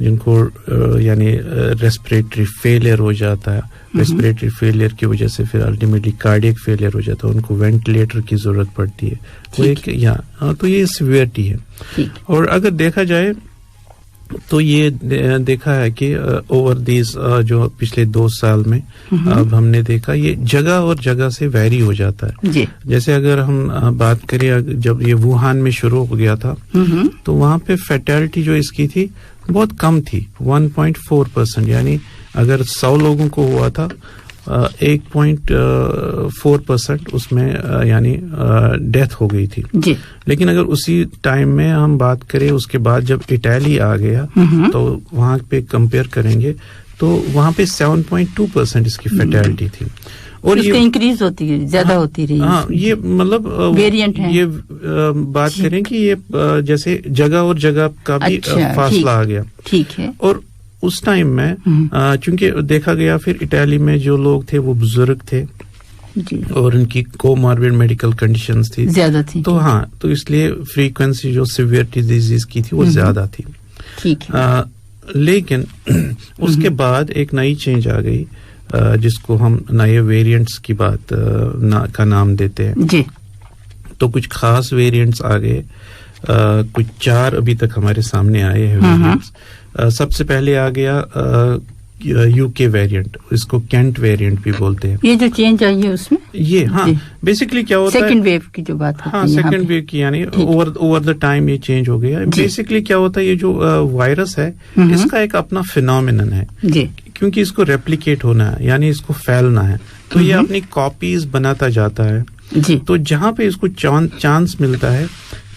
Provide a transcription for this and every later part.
جن کو یعنی ریسپریٹری فیلئر ہو جاتا ہے. ریسپریٹری فیلئر کی وجہ سے پھر الٹیمیٹلی کارڈیک فیلئر ہو جاتا ہے, ان کو وینٹیلیٹر کی ضرورت پڑتی ہے. وہ ایک تو یہ سیویرٹی ہے. اور اگر دیکھا جائے تو یہ دیکھا ہے کہ اوور دیز جو پچھلے 2 سال میں اب ہم نے دیکھا یہ جگہ اور جگہ سے ویری ہو جاتا ہے. جیسے اگر ہم بات کریں جب یہ ووہان میں شروع ہو گیا تھا تو وہاں پہ فیٹیلٹی جو اس کی تھی بہت کم تھی, 1.4%. یعنی اگر 100 لوگوں کو ہوا تھا 1.4% اس میں یعنی ڈیتھ ہو گئی تھی. لیکن اگر اسی ٹائم میں ہم بات کریں اس کے بعد جب اٹلی آ گیا تو وہاں پہ کمپیئر کریں گے تو وہاں پہ 7.2% اس کی فیٹیلٹی تھی. اور یہ انکریز ہوتی ہے, زیادہ ہوتی رہی. ہاں, یہ مطلب ویریئنٹ ہے. یہ بات کریں کہ یہ جیسے جگہ اور جگہ کا بھی فاصلہ آ گیا. ٹھیک ہے. اور اس ٹائم میں چونکہ دیکھا گیا پھر اٹلی میں جو لوگ تھے وہ بزرگ تھے اور ان کی کوماربڈ میڈیکل کنڈیشنز تھی زیادہ تھی. تو تو اس لیے فریکوینسی جو سیویرٹی ڈیزیز کی تھی وہ زیادہ تھی. ٹھیک ہے. لیکن اس کے بعد ایک نئی چینج آ گئی جس کو ہم نئے ویریئنٹس کی بات کا نام دیتے ہیں. تو کچھ خاص ویریئنٹس آ گئے, کچھ 4 ابھی تک ہمارے سامنے آئے ہیں ویریئنٹس. سب سے پہلے آ گیا یو کے ویریئنٹ, اس کو کینٹ ویریئنٹ بھی بولتے ہیں. یہ جو چینج آئی ہے اس میں یہ بیسیکلی کیا ہوتا ہے سیکنڈ ویو کی جو بات ہوتی ہے. سیکنڈ ویو کی یعنی اوور دا ٹائم یہ چینج ہو گیا. بیسیکلی کیا ہوتا ہے یہ جو وائرس ہے اس کا ایک اپنا فینومینن ہے کیونکہ اس کو ریپلیکیٹ ہونا ہے یعنی اس کو پھیلنا ہے تو یہ اپنی کاپیز بناتا جاتا ہے. تو جہاں پہ اس کو چانس ملتا ہے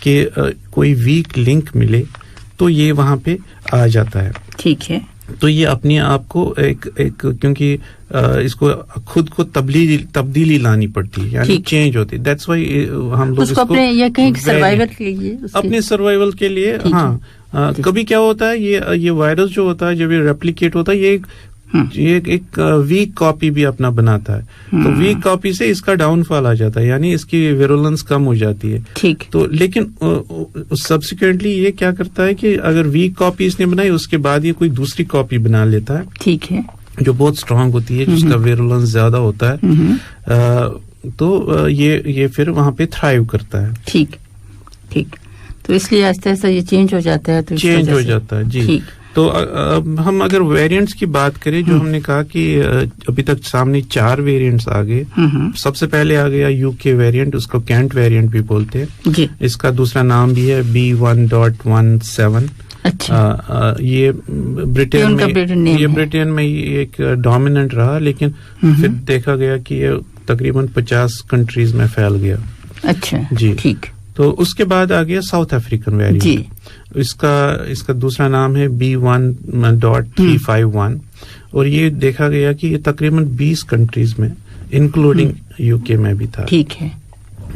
کہ کوئی ویک لنک ملے تو یہ وہاں پہ آ جاتا ہے. ٹھیک ہے. تو یہ اپنے آپ کو ایک کیونکہ اس کو خود کو تبدیلی لانی پڑتی ہے یعنی چینج ہوتی ہے. دیٹس وائی ہم لوگ اس کو اپنے سروائیول کے لیے کبھی کیا ہوتا ہے یہ وائرس جو ہوتا ہے جب یہ ریپلیکیٹ ہوتا ہے یہ ایک ویک کاپی بھی اپنا بناتا ہے. تو ویک کاپی سے اس کا ڈاؤن فال آ جاتا ہے یعنی اس کی ویرولنس کم ہو جاتی ہے. ٹھیک. تو لیکن سبسیکوینٹلی یہ کیا کرتا ہے کہ اگر ویک کاپی اس نے بنائی اس کے بعد یہ کوئی دوسری کاپی بنا لیتا ہے. ٹھیک ہے. جو بہت اسٹرانگ ہوتی ہے جس کا ویرولنس زیادہ ہوتا ہے تو یہ پھر وہاں پہ تھرائیو کرتا ہے. ٹھیک ٹھیک. تو اس لیے آہستہ آہستہ یہ چینج ہو جاتا ہے. چینج ہو جاتا ہے. جی. تو ہم اگر ویریئنٹس کی بات کریں جو ہم نے کہا کہ ابھی تک سامنے 4 ویریئنٹس آ گئے. سب سے پہلے آ گیا یو کے ویریئنٹ, اس کو کینٹ ویریئنٹ بھی بولتے ہیں. اس کا دوسرا نام بھی ہے B1.17. یہ برٹین میں ایک ڈومیننٹ رہا لیکن پھر دیکھا گیا کہ یہ تقریباً 50 کنٹریز میں پھیل گیا. اچھا جی. ٹھیک. تو اس کے بعد آ گیا ساؤتھ افریقن ویریئنٹ. اس کا دوسرا نام ہے B1.351 اور یہ دیکھا گیا کہ یہ تقریباً 20 کنٹریز میں انکلوڈنگ یو کے میں بھی تھا. ٹھیک ہے.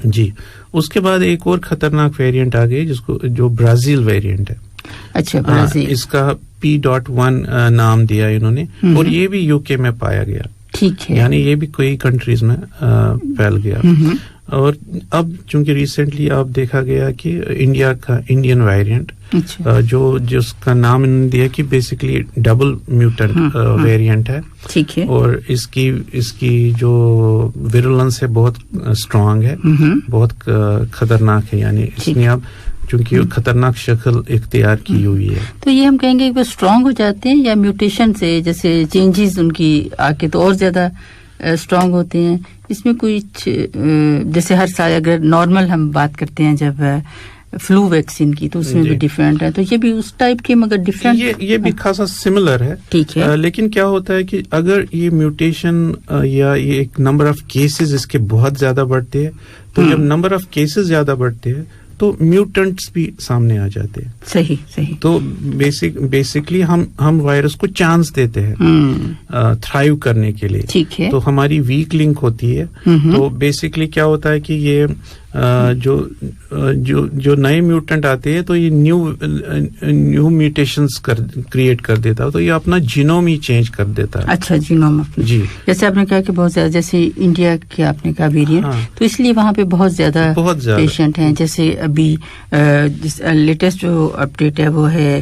جی. اس کے بعد ایک اور خطرناک ویریئنٹ آ گئی جو برازیل ویریئنٹ ہے. اچھا. برازیل. اس کا P.1 نام دیا انہوں نے اور یہ بھی یو کے میں پایا گیا. ٹھیک ہے. یعنی یہ بھی کئی کنٹریز میں پھیل گیا. اور اب چونکہ ریسنٹلی آپ دیکھا گیا کہ انڈین ویریئنٹ جس کا نام انہوں نے دیا کہ بیسکلی ڈبل میوٹنٹ ویریئنٹ ہے. ٹھیک ہے. اور اس کی جو ویرولنس ہے بہت اسٹرانگ ہے, بہت خطرناک ہے. یعنی اس نے اب چونکہ خطرناک شکل اختیار کی ہوئی ہے. تو یہ ہم کہیں گے کہ وہ اسٹرانگ ہو جاتے ہیں یا میوٹیشن سے جیسے چینجز ان کی آ کے تو اور زیادہ اسٹرانگ ہوتے ہیں. اس میں کوئی جیسے ہر سال اگر نارمل ہم بات کرتے ہیں جب فلو ویکسین کی تو اس میں بھی ڈفرینٹ ہے, تو یہ بھی اس ٹائپ کی مگر ڈفرینٹ یہ بھی خاصا سملر ہے. ٹھیک ہے. لیکن کیا ہوتا ہے کہ اگر یہ میوٹیشن یا یہ ایک نمبر آف کیسز اس کے بہت زیادہ بڑھتے ہیں تو جب نمبر آف کیسز زیادہ بڑھتے ہیں تو میوٹنٹس بھی سامنے آ جاتے ہیں. صحیح. تو بیسکلی ہم وائرس کو چانس دیتے ہیں تھرائیو کرنے کے لیے. ٹھیک ہے. تو ہماری ویک لنک ہوتی ہے. تو بیسکلی کیا ہوتا ہے کہ یہ جو نئے میوٹنٹ آتے ہیں تو یہ نیو میوٹیشنز کریٹ کر دیتا ہے. تو یہ اپنا جینوم ہی چینج کر دیتا ہے. اچھا. جینوم. جی. جیسے آپ نے کہا کہ بہت زیادہ جیسے انڈیا کے آپ نے کہا ویریئنٹ تو اس لیے وہاں پہ بہت زیادہ پیشنٹ ہیں. جیسے ابھی لیٹسٹ جو اپڈیٹ ہے وہ ہے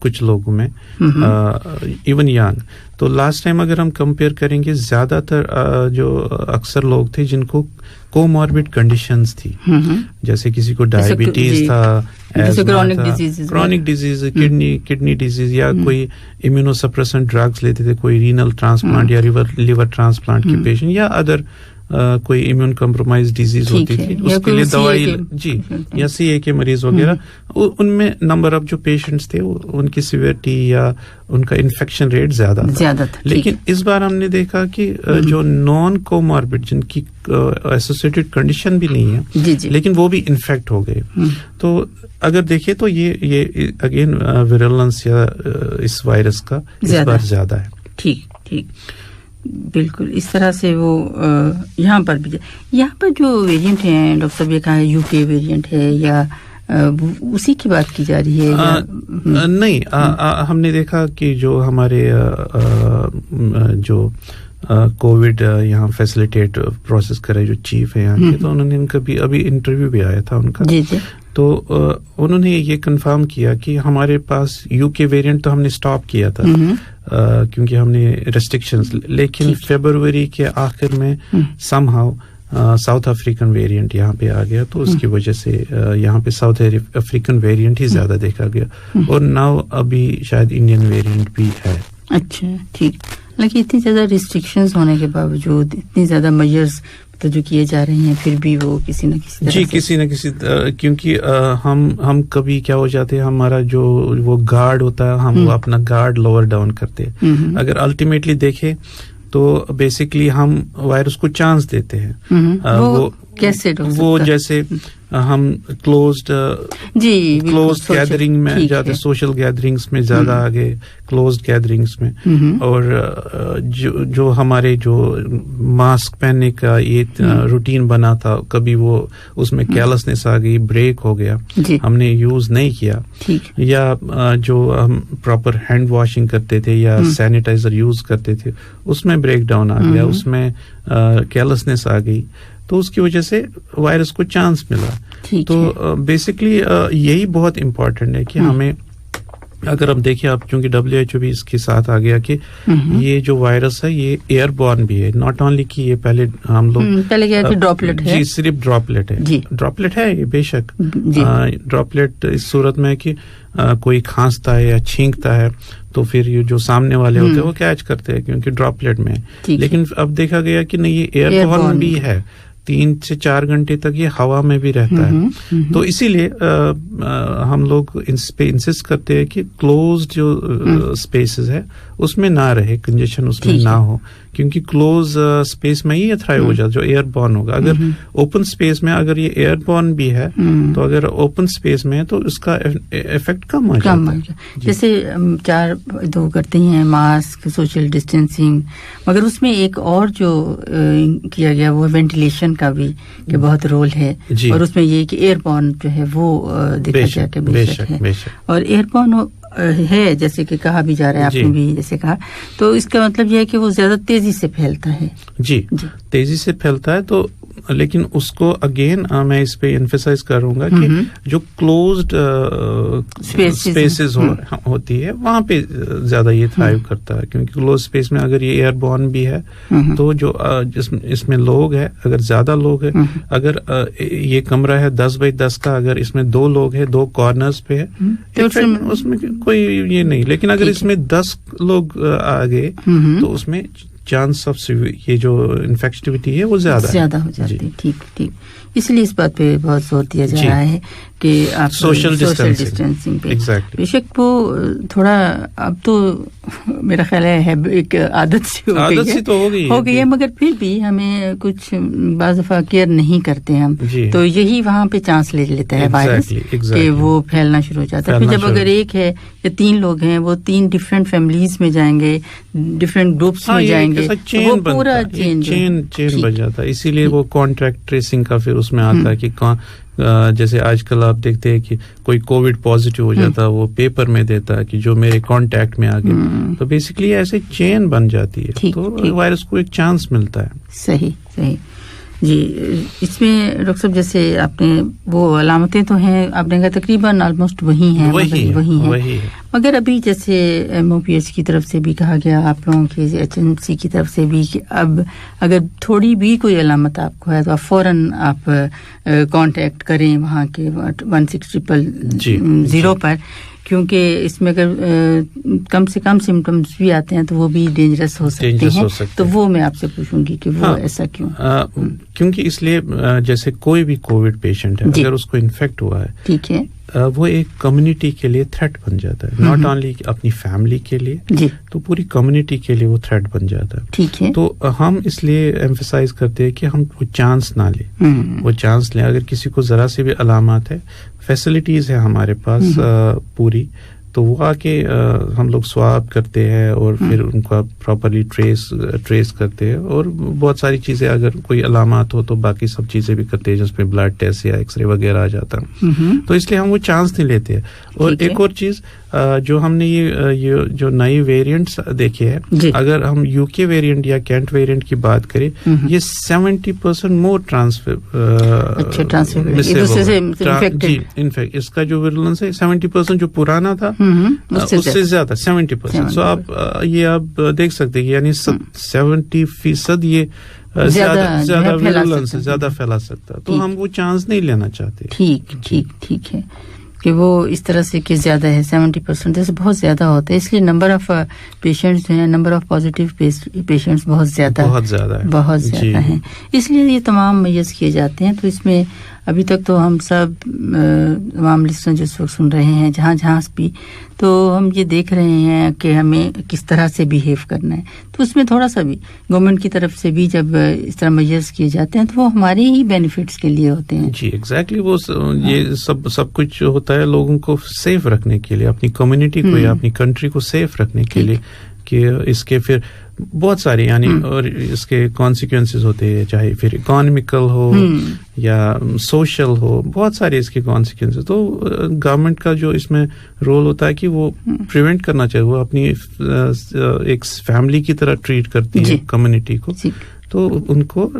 کچھ لوگوں میں ایون ینگ. تو لاسٹ ٹائم اگر ہم کمپیئر کریں گے زیادہ تر جو اکثر لوگ تھے جن کو کوماربڈ کنڈیشنز تھی, جیسے کسی کو ڈائبٹیز تھا, کرونک ڈیزیز, کڈنی ڈیزیز, یا کوئی امیونو سپریسنٹ ڈرگز لیتے تھے, کوئی رینل ٹرانسپلانٹ یا لیور ٹرانسپلانٹ کے پیشنٹ, یا ادر کوئی امیون کمپرومائز ڈیزیز ہوتی تھی, اس کے لیے دوائی جی, یا سی اے کے مریض وغیرہ, ان میں نمبر آف جو پیشنٹس تھے ان کی سیویرٹی یا ان کا انفیکشن ریٹ زیادہ تھا. لیکن اس بار ہم نے دیکھا کہ جو نان کوماربڈ جن کی ایسوسیٹڈ کنڈیشن بھی نہیں ہے لیکن وہ بھی انفیکٹ ہو گئے, تو اگر دیکھیں تو یہ اگین ویرولنس یا اس وائرس کا اس بار زیادہ ہے. ٹھیک بالکل اس طرح سے وہ یہاں پر جو ویریئنٹ ہیں ڈاکٹر صاحب, یہ کہا ہے یو کے ویریئنٹ ہے یا اسی کی بات کی جا رہی ہے؟ نہیں, ہم نے دیکھا کہ جو ہمارے جو کووڈ یہاں فیسیلیٹیٹ پروسیس کرے جو چیف ہے یہاں کے, تو انہوں نے ان کا بھی ابھی انٹرویو بھی آیا تھا ان کا, تو انہوں نے یہ کنفرم کیا کہ ہمارے پاس یو کے ویریئنٹ تو ہم نے اسٹاپ کیا تھا کیونکہ ہم نے ریسٹرکشنز, لیکن فیبروری کے آخر میں some how south African variant یہاں پہ آ گیا, تو اس کی وجہ سے یہاں پہ ساؤتھ افریقن ویریئنٹ ہی زیادہ دیکھا گیا, اور ناؤ ابھی شاید انڈین ویریئنٹ بھی ہے. اچھا ٹھیک, لیکن اتنی زیادہ ریسٹرکشنز ہونے کے باوجود اتنی زیادہ میجرز جو کیے جا رہے ہیں, پھر بھی وہ کسی نہ کسی کیونکہ ہم کبھی کیا ہو جاتے ہیں, ہمارا جو وہ گارڈ ہوتا ہے ہم وہ اپنا گارڈ لوور ڈاؤن کرتے ہیں. اگر الٹیمیٹلی دیکھیں تو بیسکلی ہم وائرس کو چانس دیتے ہیں. وہ جیسے ہم کلوزڈ گیدرنگ میں جاتے, سوشل گیدرنگس میں زیادہ آگے, کلوزڈ گیدرنگس میں, اور جو ہمارے جو ماسک پہننے کا یہ روٹین بنا تھا, کبھی وہ اس میں کیئرلیسنس آ گئی, بریک ہو گیا, ہم نے یوز نہیں کیا, یا جو ہم پراپر ہینڈ واشنگ کرتے تھے یا سینیٹائزر یوز کرتے تھے اس میں بریک ڈاؤن آ گیا, اس میں کیئرلیسنس آ گئی, تو اس کی وجہ سے وائرس کو چانس ملا. تو بیسکلی یہی بہت امپورٹنٹ ہے کہ ہمیں, اگر ہم دیکھیں آپ, چونکہ WHO بھی اس کے ساتھ آ گیا کہ یہ جو وائرس ہے یہ ایئر بورن بھی ہے, ناٹ اونلی کہ یہ پہلے ہم لوگ ڈراپلیٹ ہے, جی صرف ڈراپلیٹ ہے, ڈراپلیٹ ہے یہ بے شک, ڈراپلیٹ اس صورت میں کہ کوئی کھانستا ہے یا چھینکتا ہے تو پھر یہ جو سامنے والے ہوتے ہیں وہ کیچ کرتے ہیں کیونکہ ڈراپلیٹ میں, لیکن اب دیکھا گیا کہ نہیں, یہ ایئر بورن بھی ہے, 3 سے 4 گھنٹے تک یہ ہوا میں بھی رہتا ہے. تو اسی لیے ہم لوگ اس پہ انسسٹ کرتے ہیں کہ کلوزڈ جو اسپیسز ہے اس میں نہ رہے, کنجیشن اس میں نہ ہو, کیونکہ کلوز اسپیس میں ہی تھرائیو ہو جاتا جو ایئر بورن ہوگا. اگر اوپن اسپیس میں اگر یہ ایئر بورن بھی ہے تو اگر اوپن اسپیس میں ہے تو اس کا افیکٹ کم ہو جاتا ہے. جیسے 4 کرتے ہیں ماسک, سوشل ڈسٹینسنگ, مگر اس میں ایک اور جو کیا گیا وہ وینٹیلیشن کا بھی کہ بہت رول ہے, اور اس میں یہ کہ ایئر بورن جو ہے وہ دیکھا جائے کہ بے شک ہے, اور ایئر بورن ہے جیسے کہ کہا بھی جا رہا ہے, آپ نے بھی جیسے کہا, تو اس کا مطلب یہ ہے کہ وہ زیادہ تیزی سے پھیلتا ہے. جی تیزی سے پھیلتا ہے, تو لیکن اس کو اگین میں اس پہ ایمفیسائز کروں گا کہ جو کلوزڈ اسپیسز ہوتی ہے وہاں پہ زیادہ یہ تھرائیو کرتا ہے, کیونکہ کلوز اسپیس میں اگر یہ ایئر بورن بھی ہے تو جو اس میں لوگ ہے, اگر زیادہ لوگ ہے, اگر یہ کمرہ ہے 10x10 کا, اگر اس میں 2 لوگ ہے 2 کارنرز پہ ہے, اس میں کوئی یہ نہیں, لیکن اگر اس میں 10 لوگ آ گئے تو اس میں چانس آف یہ جو انفیکٹیوٹی ہے وہ زیادہ ہو جاتی ہے. ٹھیک, اس لیے اس بات پہ بہت زور دیا جا رہا ہے کہ آپ سوشل ڈسٹینسنگ پہ. بے شک وہ تھوڑا اب تو میرا خیال ہے ایک عادت سی ہو گئی ہے, مگر پھر بھی ہمیں کچھ بعض دفعہ کیئر نہیں کرتے ہم, تو یہی وہاں پہ چانس لے لیتا ہے وائرس کہ وہ پھیلنا شروع ہو جاتا ہے. پھر جب اگر ایک ہے یا 3 لوگ ہیں, وہ 3 ڈفرینٹ فیملیز میں جائیں گے, ڈفرینٹ گروپس میں جائیں گے, وہ پورا چین بن جاتا ہے. اسی لیے وہ کانٹیکٹ ٹریسنگ کا پھر اس میں آتا ہے کہ جیسے آج کل آپ دیکھتے ہیں کہ کوئی کووڈ پازیٹیو ہو جاتا ہے, وہ پیپر میں دیتا ہے کہ جو میرے کانٹیکٹ میں آ گئے, تو بیسکلی ایسے چین بن جاتی ہے, تو وائرس کو ایک چانس ملتا ہے. صحیح. جی اس میں ڈاکٹر صاحب جیسے آپ نے وہ علامتیں تو ہیں آپ نے کہا تقریباً آلموسٹ وہی ہیں مگر ابھی جیسے ایم او پی ایچ کی طرف سے بھی کہا گیا آپ لوگوں کے ایچ ایم سی کی طرف سے بھی کہ اب اگر تھوڑی بھی کوئی علامت آپ کو ہے تو آپ فوراً آپ کانٹیکٹ کریں وہاں کے 1600 پر کیونکہ اس میں اگر کم سے کم سمٹمز بھی آتے ہیں تو وہ بھی ڈینجرس ہو سکتے ہیں تو وہ میں آپ سے پوچھوں گی کہ وہ ایسا کیوں کیونکہ اس لیے جیسے کوئی بھی کووڈ پیشنٹ ہے اگر اس کو انفیکٹ ہوا ہے ٹھیک ہے وہ ایک کمیونٹی کے لیے تھریٹ بن جاتا ہے ناٹ اونلی اپنی فیملی کے لیے تو پوری کمیونٹی کے لیے وہ تھریٹ بن جاتا ہے ٹھیک ہے تو ہم اس لیے ایمفسائز کرتے ہیں کہ ہم وہ چانس نہ لیں وہ چانس لیں اگر کسی کو ذرا سی بھی علامات ہے فیسلٹیز ہے ہمارے پاس پوری تو وہ آ کے ہم لوگ سواب کرتے ہیں اور پھر ان کا پراپرلی ٹریس کرتے ہیں اور بہت ساری چیزیں اگر کوئی علامات ہو تو باقی سب چیزیں بھی کرتے ہیں جس میں بلڈ ٹیسٹ یا ایکس رے وغیرہ آ جاتا ہے تو اس لیے ہم وہ چانس نہیں لیتے ہیں اور ایک اور چیز جو ہم نے یہ جو نئی ویریئنٹس دیکھے ہیں اگر ہم یو کے ویریئنٹ یا کینٹ ویریئنٹ کی بات کریں یہ 70% مور انفیکٹ اس کا جو ویرولنس ہے 70% جو پرانا تھا اس سے زیادہ 70%. سو آپ یہ آپ دیکھ سکتے ہیں یعنی 70% یہ زیادہ ویرولنس زیادہ پھیلا سکتا ہے تو ہم وہ چانس نہیں لینا چاہتے. ٹھیک ہے کہ وہ اس طرح سے کہ زیادہ ہے 70% سے بہت زیادہ ہوتا ہے اس لیے نمبر آف پیشنٹس جو ہیں نمبر آف پازیٹیو پیشنٹس بہت زیادہ ہیں اس لیے یہ تمام میز کیے جاتے ہیں. تو اس میں ابھی تک تو ہم سب تمام لسنر جو اس وقت سن رہے ہیں جہاں بھی تو ہم یہ دیکھ رہے ہیں کہ ہمیں کس طرح سے بیہیو کرنا ہے تو اس میں تھوڑا سا بھی گورنمنٹ کی طرف سے بھی جب اس طرح میجرز کیے جاتے ہیں تو وہ ہمارے ہی بینیفٹس کے لیے ہوتے ہیں. جی ایگزیکٹلی وہ یہ سب کچھ ہوتا ہے لوگوں کو سیف رکھنے کے لیے اپنی کمیونٹی کو یا اپنی کنٹری کو سیف رکھنے کے لیے کہ اس کے پھر بہت سارے یعنی اور اس کے کانسیکوینسز ہوتے ہیں چاہے پھر اکانومیکل ہو یا سوشل ہو بہت سارے اس کے کانسیکوینسز. تو گورنمنٹ کا جو اس میں رول ہوتا ہے کہ وہ پریونٹ کرنا چاہیے وہ اپنی ایک فیملی کی طرح ٹریٹ کرتی ہے کمیونٹی کو تو ان کو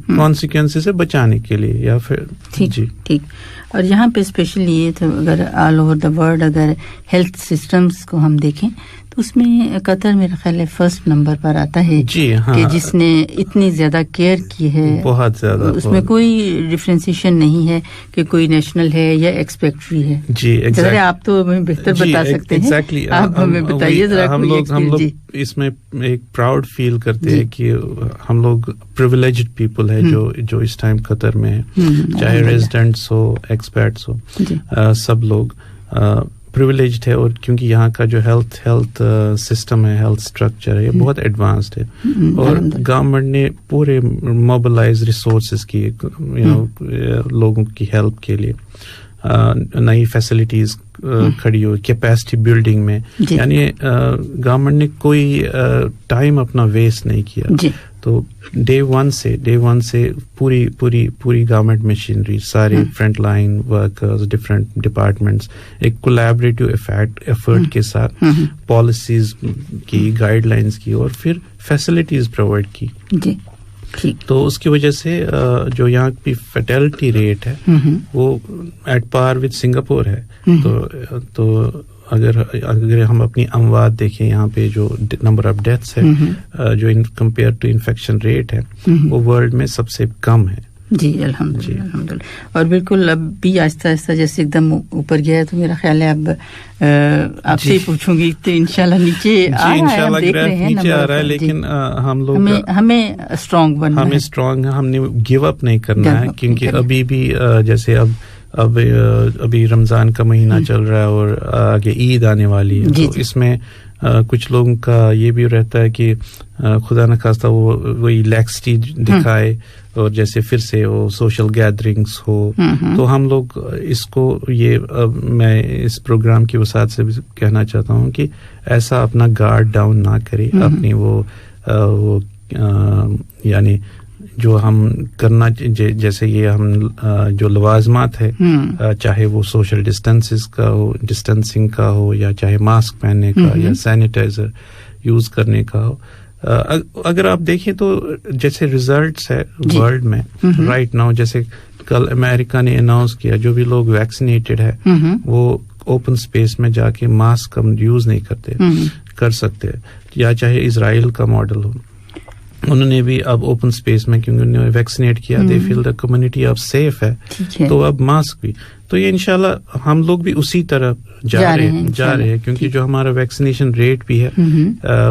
کانسیکوینسز سے بچانے کے لیے یا پھر ٹھیک. اور یہاں پہ اسپیشلی یہ تو اگر آل اوور دا ورلڈ اگر ہیلتھ سسٹمز کو ہم دیکھیں تو اس میں قطر میرا خیال ہے فرسٹ نمبر پر آتا ہے کہ جس نے اتنی زیادہ کیئر کی ہے بہت زیادہ اس میں کوئی ڈفرینسیشن نہیں ہے کہ کوئی نیشنل ہے یا ایکسپیکٹری ہے. جی ایگزیکٹلی آپ تو ہمیں بہتر بتا سکتے ہیں آپ ہمیں بتائیے ذرا. ہم لوگ اس میں ایک پراؤڈ فیل کرتے ہیں کہ ہم لوگ پریویلیجڈ پیپل ہے جو اس ٹائم قطر میں ہے چاہے ریزیڈنٹس ہو ایکسپیرٹس ہو سب لوگ پریویلیجڈ ہے اور کیونکہ یہاں کا جو ہیلتھ سسٹم ہے ہیلتھ اسٹرکچر ہے یہ بہت ایڈوانسڈ ہے اور گورنمنٹ نے پورے موبلائز ریسورسز کی لوگوں کی ہیلپ کے لیے نئی فیسلٹیز کھڑی ہوئی کیپیسٹی بلڈنگ میں یعنی گورنمنٹ نے کوئی ٹائم اپنا ویسٹ نہیں کیا. تو ڈے ون سے پوری گورنمنٹ مشینری سارے front line workers different departments ایک کولیبریٹو ایفرٹ کے ساتھ پالیسیز کی گائیڈ لائنز کی اور پھر فیسلٹیز پرووائڈ کی. تو اس کی وجہ سے جو یہاں کی فیٹیلٹی ریٹ ہے وہ ایٹ پار وتھ سنگاپور ہے. تو اگر ہم اپنی اموات دیکھیں یہاں پہ جو نمبر آف ڈیتھس ہے جو کمپیئر ٹو انفیکشن ریٹ ہے وہ ورلڈ میں سب سے کم ہے. جی الحمدللہ. اور بالکل اب بھی آہستہ آہستہ جیسے ایک دم اوپر گیا ہے تو میرا خیال ہے اب آپ سے پوچھوں گی تو انشاءاللہ نیچے آ رہا ہے لیکن ہم لوگ ہمیں اسٹرانگ بننا ہے ہم نے گیو اپ نہیں کرنا ہے کیونکہ ابھی بھی جیسے ابھی رمضان کا مہینہ چل رہا ہے اور آگے عید آنے والی ہے تو اس میں کچھ لوگوں کا یہ بھی رہتا ہے کہ خدا نخواستہ وہی لیکسٹی دکھائے اور جیسے پھر سے وہ سوشل گیدرنگس ہو تو ہم لوگ اس کو میں اس پروگرام کی وسعت سے بھی کہنا چاہتا ہوں کہ ایسا اپنا گارڈ ڈاؤن نہ کرے اپنی وہ یعنی جو ہم کرنا جیسے یہ ہم جو لوازمات ہے چاہے وہ سوشل ڈسٹینسنگ کا ہو یا چاہے ماسک پہننے کا یا سینیٹائزر یوز کرنے کا ہو اگر آپ دیکھیں تو جیسے ریزلٹس ہے ورلڈ میں رائٹ ناؤ، جیسے کل امریکہ نے اناؤنس کیا جو بھی لوگ ویکسینیٹڈ ہے وہ اوپن اسپیس میں جا کے ماسک ہم یوز نہیں کر سکتے، یا چاہے اسرائیل کا ماڈل ہو، انہوں نے بھی اب اوپن اسپیس میں کیونکہ انہوں نے ویکسینیٹ کیا، دے فیل دا کمیونٹی اب سیف ہے، تو اب ماسک بھی، تو یہ انشاءاللہ ہم لوگ بھی اسی طرح جا رہے ہیں کیونکہ جو ہمارا ویکسینیشن ریٹ بھی ہے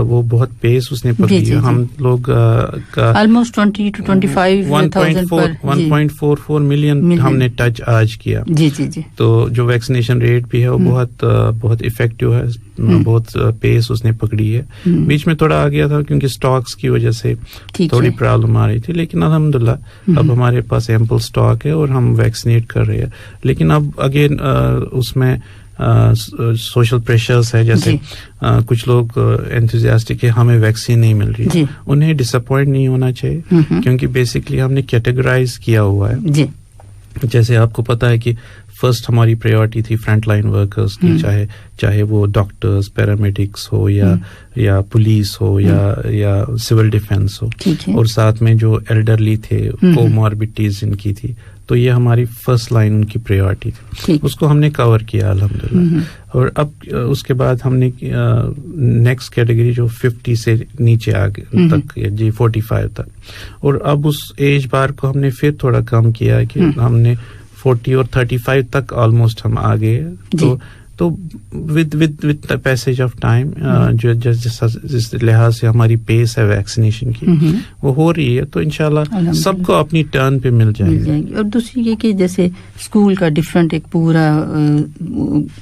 وہ بہت پیس اس نے پکڑی ہے، ہم لوگ آلموسٹ 20 to 1.44 ملین ہم نے ٹچ آج کیا، تو جو ویکسینیشن ریٹ بھی ہے وہ بہت افیکٹو ہے، بہت پیس اس نے پکڑی ہے، بیچ میں تھوڑا آ گیا تھا کیونکہ سٹاکس کی وجہ سے تھوڑی پرابلم آ رہی تھی، لیکن الحمدللہ اب ہمارے پاس ایمپل سٹاک ہے اور ہم ویکسینیٹ کر رہے ہیں، لیکن اب اگین اس میں سوشل پریشرز ہے، جیسے کچھ لوگ انتھوزیاسٹک ہے ہمیں ویکسین نہیں مل رہی، انہیں ڈس اپوائنٹ نہیں ہونا چاہیے کیونکہ بیسکلی ہم نے کیٹیگرائز کیا ہوا ہے، جیسے آپ کو پتا ہے کہ فرسٹ ہماری پریورٹی تھی فرنٹ لائن ورکرز کی، چاہے وہ ڈاکٹرز، پیرامیڈکس ہو یا پولیس ہو یا سول ڈیفینس ہو، اور ساتھ میں جو ایلڈرلی تھے کوماربڈیز ان کی تھی، تو یہ ہماری فرسٹ لائن ان کی پریورٹی تھی، اس کو ہم نے کور کیا الحمدللہ، اور اب اس کے بعد ہم نے نیکسٹ کیٹیگری جو 50 سے نیچے آگے تک 45 تک، اور اب اس ایج بار کو ہم نے پھر تھوڑا کم کیا کہ ہم نے 40 اور 35 تک آلموسٹ ہم آگے، تو ود پیسج آف ٹائم جس لحاظ سے ہماری پیس ہے ویکسینیشن کی وہ ہو رہی ہے، تو انشاءاللہ سب کو اپنی ٹرن پہ مل جائے گی۔ اور دوسری یہ کہ جیسے اسکول کا ڈفرینٹ ایک پورا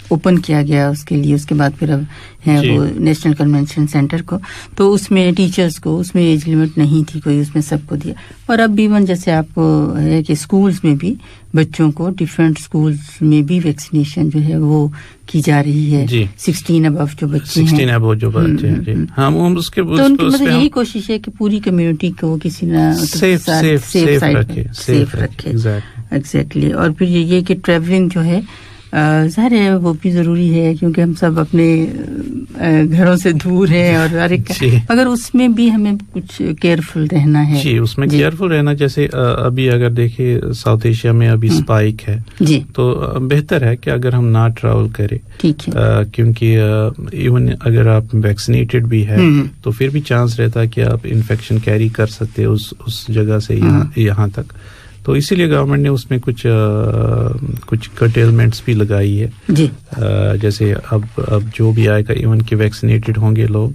اوپن کیا گیا اس کے لیے، اس کے بعد پھر اب ہے وہ نیشنل کنونشن سینٹر کو، تو اس میں ٹیچرز کو اس میں ایج لمٹ نہیں تھی کوئی، اس میں سب کو دیا، اور اب ایون جیسے آپ کو ہے کہ اسکولز میں بھی بچوں کو ڈفرینٹ اسکولز میں بھی ویکسینیشن جو ہے وہ کی جا رہی ہے، 16 ابو جو بچے ہیں، 16 ابو جو بچے ہیں، ہم اس کے تو ان کی مطلب یہی کوشش ہے کہ پوری کمیونٹی کو کسی نہ سیف رکھے، ایگزیکٹلی۔ اور پھر یہ کہ ٹریولنگ جو ہے ظاہر ہے وہ بھی ضروری ہے کیونکہ ہم سب اپنے گھروں سے دور ہیں، اور ہر ایک اگر اس میں بھی ہمیں کچھ کیئرفل رہنا ہے، جی اس میں کیئرفل رہنا، جیسے ابھی اگر دیکھیں ساؤتھ ایشیا میں ابھی اسپائک ہے، تو بہتر ہے کہ اگر ہم نہ ٹریول کریں، کیونکہ ایون اگر آپ ویکسینیٹڈ بھی ہے تو پھر بھی چانس رہتا ہے کہ آپ انفیکشن کیری کر سکتے اس جگہ سے یہاں تک، تو اسی لیے گورنمنٹ نے اس میں کچھ کرٹیلمنٹس بھی لگائی ہے، جیسے اب جو بھی آئے گا ایون کہ ویکسینیٹڈ ہوں گے لوگ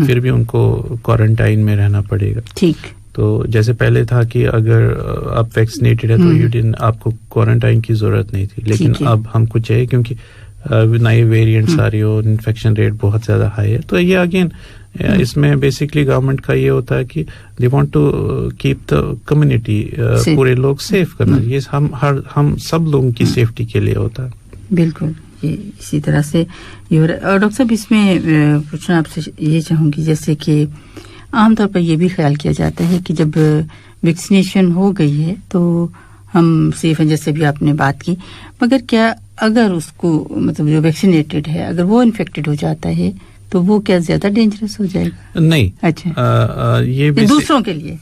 پھر بھی ان کو کوارنٹائن میں رہنا پڑے گا، تو جیسے پہلے تھا کہ اگر آپ ویکسینیٹڈ ہے تو آپ کو کوارنٹائن کی ضرورت نہیں تھی، لیکن اب ہم کو چاہیے کیونکہ نئے ویریئنٹس آ رہی ہو، انفیکشن ریٹ بہت زیادہ ہائی ہے، تو یہ اگین اس میں بیسکلی گورنمنٹ کا یہ ہوتا ہے کہ they want to keep the community, پورے لوگ سیف کرنا، یہ ہم سب لوگوں کی سیفٹی کے لیے ہوتا ہے۔ بالکل، اسی طرح سے اور ڈاکٹر صاحب اس میں پوچھنا آپ سے یہ چاہوں گی، جیسے کہ عام طور پر یہ بھی خیال کیا جاتا ہے کہ جب ویکسینیشن ہو گئی ہے تو ہم سیف ہیں، جیسے بھی آپ نے بات کی، مگر کیا اگر اس کو مطلب جو ویکسینیٹڈ ہے اگر وہ انفیکٹڈ ہو جاتا ہے تو وہ کیا زیادہ ڈینجرس ہو جائے گا؟ نہیں، اچھا، یہ دوسروں کے لیے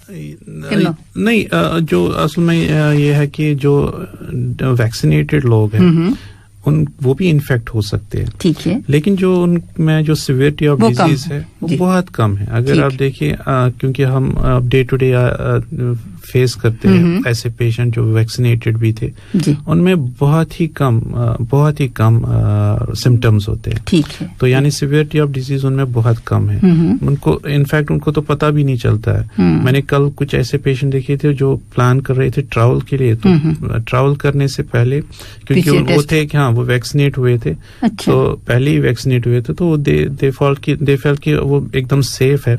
نہیں، جو اصل میں یہ ہے کہ جو ویکسینیٹڈ لوگ ہیں وہ بھی انفیکٹ ہو سکتے ہیں، ٹھیک ہے، لیکن جو ان میں جو سیویرٹی آف ڈیزیز ہے وہ بہت کم ہے۔ اگر آپ دیکھیں کیونکہ ہم ڈے ٹو ڈے فیس کرتے ہیں ایسے پیشنٹ جو ویکسینیٹڈ بھی تھے، ان میں بہت ہی کم سمٹمز ہوتے ہیں، ٹھیک ہے، تو یعنی سیویرٹی آف ڈیزیز ان میں بہت کم ہے، ان کو انفیکٹ ان کو تو پتہ بھی نہیں چلتا ہے۔ میں نے کل کچھ ایسے پیشنٹ دیکھے تھے جو پلان کر رہے تھے ٹریول کے لیے، تو ٹریول کرنے سے پہلے کیونکہ وہ تھے کہ ہاں وہ ویکسینیٹ ہوئے تھے، تو پہلے ہی ویکسینیٹ ہوئے تھے، تو دے فیل کہ وہ ایک دم سیف ہے،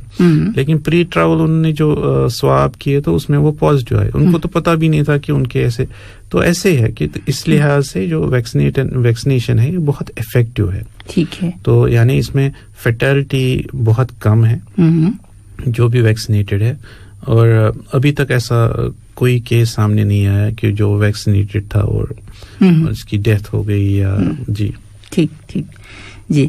لیکن پری ٹریول انہوں نے جو سواب کیے تو اس میں وہ پازیٹیو ہے، ان کو تو پتہ بھی نہیں تھا کہ ان کے ایسے ہے کہ اس لحاظ سے جو ویکسینیشن ہے یہ بہت افیکٹو ہے، ٹھیک ہے، تو یعنی اس میں فیٹیلٹی بہت کم ہے جو بھی ویکسینیٹڈ ہے، اور ابھی تک ایسا کوئی کیس سامنے نہیں آیا کہ جو ویکسینیٹڈ تھا اور اس کی ڈیتھ ہو گئی یا جی ٹھیک جی۔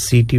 CT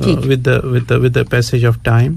with the passage of time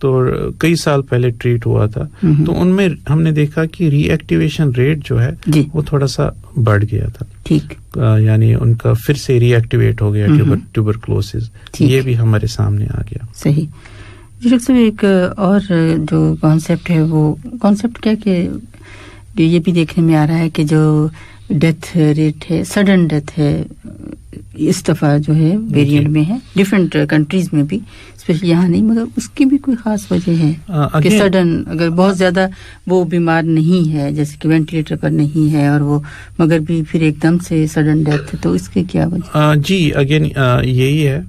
تو کئی سال پہلے ٹریٹ ہوا تھا تو ان میں ہم نے دیکھا کہ ری ایکٹیویشن ریٹ جو ہے وہ تھوڑا سا بڑھ گیا تھا. ٹھیک, یعنی ان کا پھر سے ری ایکٹیویٹ ہو گیا ٹیوبرکلوسس. یہ بھی ہمارے سامنے آ گیا. صحیح جی ڈاکٹر صاحب. ایک اور جو کانسیپٹ ہے وہ کانسیپٹ کیا کہ یہ بھی دیکھنے میں آ رہا ہے کہ جو ڈیتھ ریٹ ہے, سڈن ڈیتھ ہے, اس دفعہ جو ہے ویریئنٹ میں ہے ڈفرینٹ کنٹریز میں بھی, اسپیشلی یہاں نہیں, مگر اس کی بھی کوئی خاص وجہ ہے کہ سڈن اگر بہت زیادہ وہ بیمار نہیں ہے, جیسے کہ وینٹیلیٹر پر نہیں ہے اور وہ مگر بھی پھر ایک دم سے سڈن ڈیتھ, تو اس کی کیا وجہ؟ جی اگین یہی ہے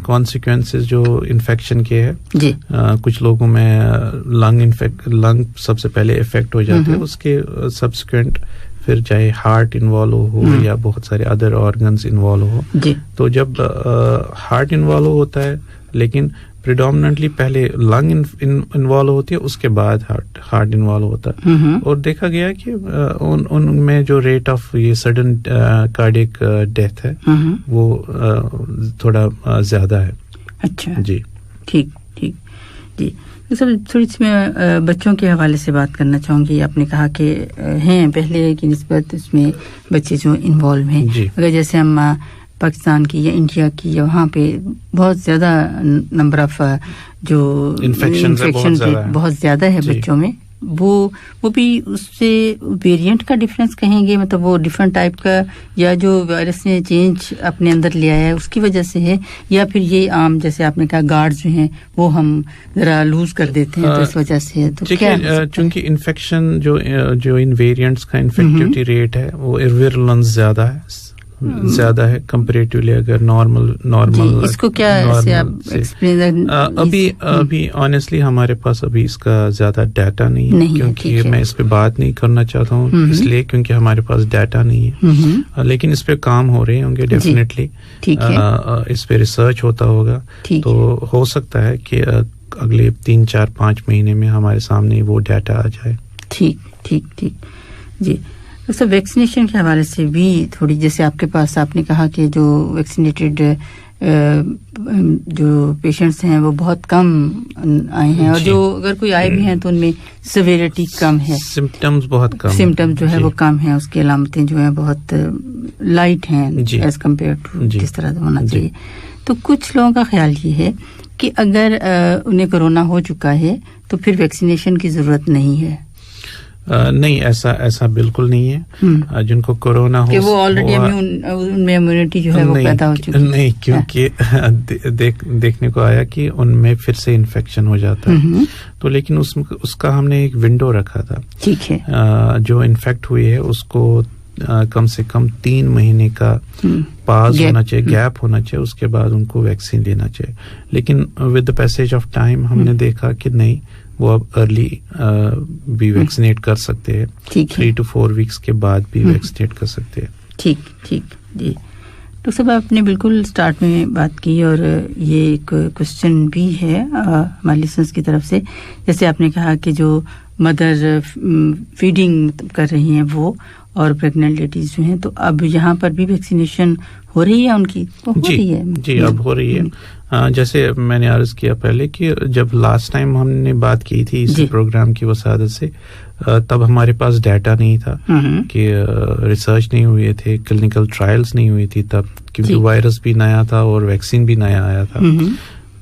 کانسیکوینسز جو انفیکشن کے ہے. جی کچھ لوگوں میں لنگ سب سے پہلے افیکٹ ہو جاتے ہیں, اس کے سبسیکوینٹ پھر چاہے ہارٹ انوالو ہو یا بہت سارے ادر آرگنز انوالو ہو. تو جب ہارٹ انوالو ہوتا ہے لیکن پریڈومننٹلی پہلے لنگ انوالو ہوتی ہے, اس کے بعد ہارٹ انوالو ہوتا ہے. اور دیکھا گیا کہ ان میں جو ریٹ آف یہ سڈن کارڈیک ڈیتھ ہے وہ تھوڑا زیادہ ہے. اچھا جی ٹھیک ٹھیک. جی سر تھوڑی سی میں بچوں کے حوالے سے بات کرنا چاہوں گی. آپ نے کہا کہ ہیں پہلے کی نسبت اس میں بچے جو انوالو ہیں, اگر جیسے ہم پاکستان کی یا انڈیا کی یا وہاں پہ بہت زیادہ نمبر آف جو انفیکشن بہت زیادہ ہے بچوں میں, وہ بھی اس سے ویریئنٹ کا ڈفرینس کہیں گے, مطلب وہ ڈفرینٹ ٹائپ کا یا جو وائرس نے چینج اپنے اندر لے آیا ہے اس کی وجہ سے ہے, یا پھر یہ عام جیسے آپ نے کہا گارڈ جو ہیں وہ ہم ذرا لوز کر دیتے ہیں تو اس وجہ سے. تو کیا چونکہ انفیکشن جو ان ویریئنٹس کا انفیکٹیوٹی ریٹ ہے وہ ایرویرولنس زیادہ ہے کمپیریٹیولی اگر نارمل. اس کو کیا ابھی آنیسٹلی ہمارے پاس ابھی اس کا زیادہ ڈیٹا نہیں ہے, کیونکہ میں اس پہ بات نہیں کرنا چاہتا ہوں اس لیے کیونکہ ہمارے پاس ڈیٹا نہیں ہے. لیکن اس پہ کام ہو رہے ہوں گے ڈیفینیٹلی, اس پہ ریسرچ ہوتا ہوگا, تو ہو سکتا ہے کہ اگلے 3-4-5 مہینے میں ہمارے سامنے وہ ڈیٹا آ جائے. ٹھیک ٹھیک ٹھیک. جی سر ویکسینیشن کے حوالے سے بھی تھوڑی, جیسے آپ کے پاس آپ نے کہا کہ جو ویکسینیٹڈ جو پیشنٹس ہیں وہ بہت کم آئے ہیں, اور جو اگر کوئی آئے بھی ہیں تو ان میں سیویرٹی کم ہے, سمپٹمز بہت کم, سمپٹمز جو ہے وہ کم ہیں, اس کی علامتیں جو ہیں بہت لائٹ ہیں ایز کمپیئر ٹو جس طرح ہونا چاہیے. تو کچھ لوگوں کا خیال یہ ہے کہ اگر انہیں کورونا ہو چکا ہے تو پھر ویکسینیشن کی ضرورت نہیں ہے. نہیں, ایسا بالکل نہیں ہے. جن کو کورونا ہو وہ آلریڈی ان میں امیونٹی جو ہے وہ پیدا ہو چکی ہے. نہیں, کیونکہ دیکھنے کو آیا کہ ان میں پھر سے انفیکشن ہو جاتا ہے, تو لیکن اس کا ہم نے ایک ونڈو رکھا تھا. ٹھیک ہے, جو انفیکٹ ہوئی ہے اس کو کم سے کم 3 مہینے کا پاز ہونا چاہیے, گیپ ہونا چاہیے, اس کے بعد ان کو ویکسین لینا چاہیے. لیکن with the passage of time ہم نے دیکھا کہ نہیں, وہ اب ارلی بھی ویکسینیٹ کر سکتے ہیں, 3 to 4 weeks کے بعد بھی ویکسینیٹ کر سکتے ہیں. ٹھیک ٹھیک. جی ڈاکٹر صاحب آپ نے بالکل اسٹارٹ میں بات کی, اور یہ ایک کوشچن بھی ہے ہمارے لسنرز کی طرف سے. جیسے آپ نے کہا کہ جو مدر فیڈنگ کر رہی ہیں وہ اور پریگننٹ لیڈیز جو ہیں, تو اب یہاں پر بھی ویکسینیشن ہو رہی ہے ان کی؟ ہو رہی ہے. جی اب ہو رہی ہے. جیسے میں نے عرض کیا پہلے کہ جب لاسٹ ٹائم ہم نے بات کی تھی اس پروگرام کی وسادت سے, تب ہمارے پاس ڈیٹا نہیں تھا, کہ ریسرچ نہیں ہوئے تھے, کلینکل ٹرائلز نہیں ہوئی تھی تب, کیونکہ وائرس بھی نیا تھا اور ویکسین بھی نیا آیا تھا.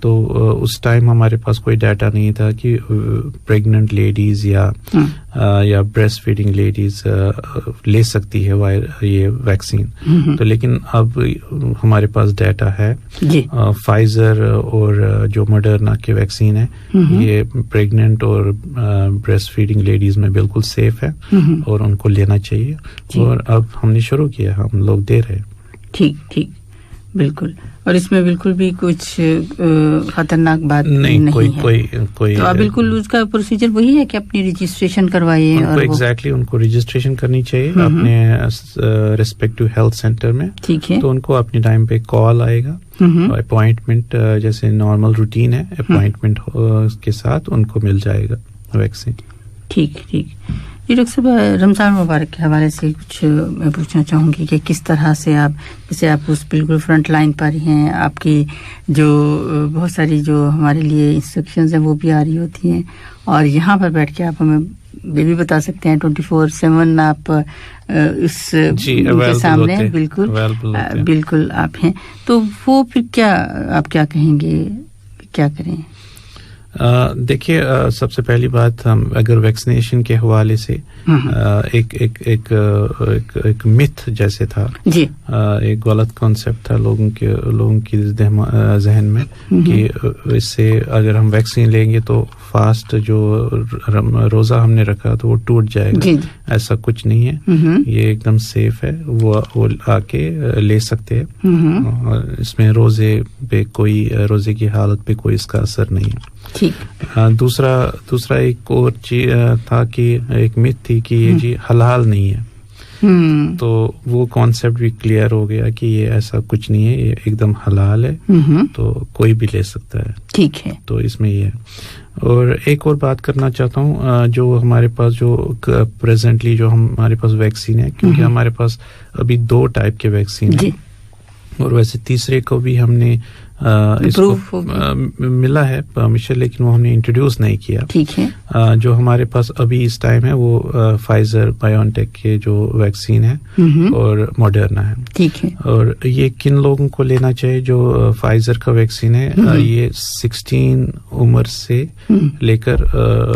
تو اس ٹائم ہمارے پاس کوئی ڈیٹا نہیں تھا کہ پریگننٹ لیڈیز یا بریسٹ فیڈنگ لیڈیز لے سکتی ہے یہ ویکسین. تو لیکن اب ہمارے پاس ڈیٹا ہے. فائزر اور جو مڈرنا کے ویکسین ہے یہ پریگننٹ اور بریسٹ فیڈنگ لیڈیز میں بالکل سیف ہے, اور ان کو لینا چاہیے. اور اب ہم نے شروع کیا, ہم لوگ دے رہے. ٹھیک ٹھیک, بالکل. اور اس میں بالکل بھی کچھ خطرناک بات نہیں ہے. کوئی تو بالکل اس کا پروسیجر وہی ہے کہ اپنی رجسٹریشن کروائیے, اور ایگزیکٹلی ان کو رجسٹریشن کرنی چاہیے اپنے ریسپیکٹو ہیلتھ سینٹر میں. ٹھیک ہے, تو ان کو اپنے ٹائم پہ کال آئے گا, اپوائنٹمنٹ جیسے نارمل روٹین ہے, اپوائنٹمنٹ کے ساتھ ان کو مل جائے گا ویکسین. ٹھیک ٹھیک. یہ ڈاکٹر صاحب رمضان مبارک کے حوالے سے کچھ میں پوچھنا چاہوں گی کہ کس طرح سے آپ جیسے آپ اس بالکل فرنٹ لائن پر ہیں, آپ کی جو بہت ساری جو ہمارے لیے انسٹرکشنز ہیں وہ بھی آ رہی ہوتی ہیں, اور یہاں پر بیٹھ کے آپ ہمیں یہ بھی بتا سکتے ہیں 24/7 آپ اس کے سامنے بالکل آپ ہیں, تو وہ پھر کیا آپ کیا کہیں گے, کیا کریں؟ دیکھیے سب سے پہلی بات ہم اگر ویکسینیشن کے حوالے سے ایک متھ جیسے تھا, جی ایک غلط کانسیپٹ تھا لوگوں کی ذہن میں کہ اس سے اگر ہم ویکسین لیں گے تو فاسٹ جو روزہ ہم نے رکھا تو وہ ٹوٹ جائے گا. ایسا کچھ نہیں ہے, یہ ایک دم سیف ہے, وہ آ کے لے سکتے ہیں, اس میں روزے کی حالت پہ کوئی اس کا اثر نہیں ہے. دوسرا ایک اور چیز تھا کہ ایک مت تھی کہ یہ جی حلال نہیں ہے, تو وہ کانسیپٹ بھی کلیئر ہو گیا کہ یہ ایسا کچھ نہیں ہے, یہ ایک دم حلال ہے, تو کوئی بھی لے سکتا ہے. ٹھیک ہے, تو اس میں یہ ہے. اور ایک اور بات کرنا چاہتا ہوں, جو ہمارے پاس جو پریزنٹلی جو ہمارے پاس ویکسین ہے, کیونکہ ہمارے پاس ابھی 2 ٹائپ کے ویکسین ہیں, اور ویسے تیسرے کو بھی ہم نے اس کو ملا ہے پرمیشن, لیکن وہ ہم نے انٹروڈیوس نہیں کیا. ٹھیک ہے, جو ہمارے پاس ابھی اس ٹائم ہے وہ فائزر بایون ٹیک کے جو ویکسین ہے اور ماڈرنا ہے. ٹھیک ہے, اور یہ کن لوگوں کو لینا چاہیے؟ جو فائزر کا ویکسین ہے یہ 16 عمر سے لے کر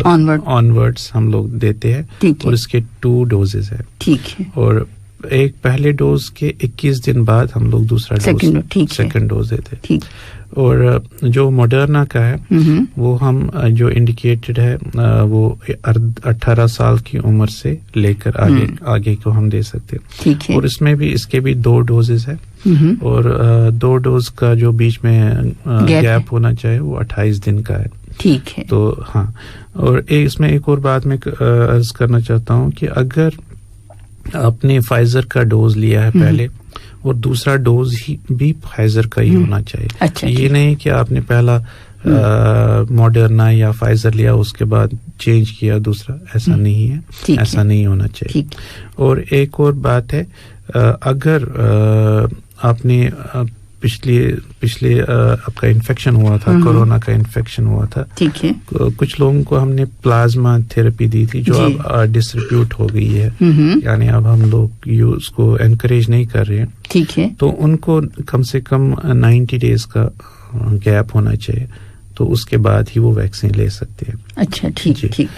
آنورڈز ہم لوگ دیتے ہیں, اور اس کے 2 ڈوزز ہے. ٹھیک ہے, اور ایک پہلے ڈوز کے 21 دن بعد ہم لوگ دوسرا سیکنڈ ڈوز دیتے. اور جو ماڈرنا کا ہے وہ ہم جو انڈیکیٹڈ ہے وہ 18 سال کی عمر سے لے کر آگے کو ہم دے سکتے ہیں. اور اس میں بھی اس کے بھی 2 ڈوزز ہے, اور 2 ڈوز کا جو بیچ میں گیپ ہونا چاہیے وہ 28 دن کا ہے. ٹھیک ہے, تو ہاں. اور اس میں ایک اور بات میں عرض کرنا چاہتا ہوں کہ اگر آپ نے فائزر کا ڈوز لیا ہے پہلے, اور دوسرا ڈوز ہی بھی فائزر کا ہی ہونا چاہیے. اچھا, یہ نہیں کہ آپ نے پہلا ماڈرنا یا فائزر لیا اس کے بعد چینج کیا دوسرا, ایسا نہیں ہے, ایسا نہیں ہونا چاہیے. اور ایک اور بات ہے, اگر آپ نے پچھلے آپ کا انفیکشن ہوا تھا, کورونا کا انفیکشن ہوا تھا, ٹھیک ہے, کچھ لوگوں کو ہم نے پلازما تھراپی دی تھی جو اب ڈسٹریبیوٹ ہو گئی ہے, یعنی اب ہم لوگ اس کو انکریج نہیں کر رہے ہیں. ٹھیک ہے, تو ان کو کم سے کم 90 ڈیز کا گیپ ہونا چاہیے, تو اس کے بعد ہی وہ ویکسین لے سکتے ہیں. اچھا, ٹھیک ٹھیک.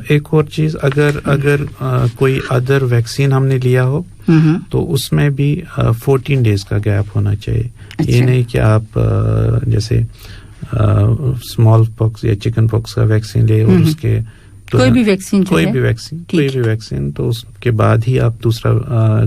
ایک اور چیز, اگر کوئی ادر ویکسین ہم نے لیا ہو تو اس میں بھی 14 ڈیز کا گیپ ہونا چاہیے. یہ نہیں کہ آپ جیسے اسمال پاکس یا چکن پاکس کا ویکسین لے اور اس کے کوئی بھی ویکسین تو اس کے بعد ہی آپ دوسرا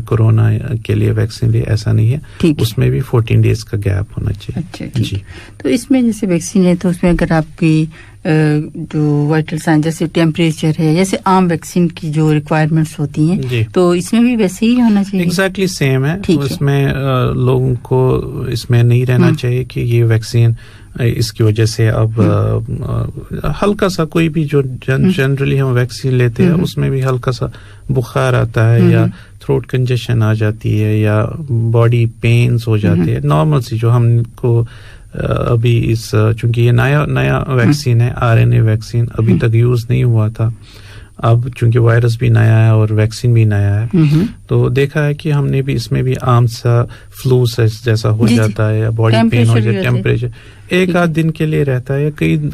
کورونا کے لیے ویکسین لے, ایسا نہیں ہے. اس میں بھی 14 ڈیز کا گیپ ہونا چاہیے. اچھا, جی. تو اس میں جیسے ویکسین ہے تو اس میں اگر آپ کی جو وائٹل سائن جیسے ٹیمپریچر ہے, جیسے عام ویکسین کی جو ریکوائرمنٹس ہوتی ہیں, تو اس میں بھی ویسے ہی ہونا چاہیے. ایگزیکٹلی سیم ہے. اس میں لوگوں کو اس میں نہیں رہنا چاہیے کہ یہ ویکسین اس کی وجہ سے اب ہلکا سا کوئی بھی جو جنرلی ہم ویکسین لیتے ہیں اس میں بھی ہلکا سا بخار آتا ہے یا تھروٹ کنجیشن آ جاتی ہے یا باڈی پینز ہو جاتے ہیں, نارمل سی جو ہم کو ابھی چونکہ یہ نیا ویکسین ہے, RNA ویکسین ابھی تک یوز نہیں ہوا تھا. اب چونکہ وائرس بھی نیا ہے اور ویکسین بھی نیا ہے, تو دیکھا ہے کہ ہم نے بھی اس میں بھی عام سا فلو جیسا ہو جاتا ہے یا باڈی پین ہو جاتا ہے, ٹیمپریچر 1-8 دن کے لیے رہتا ہے, یا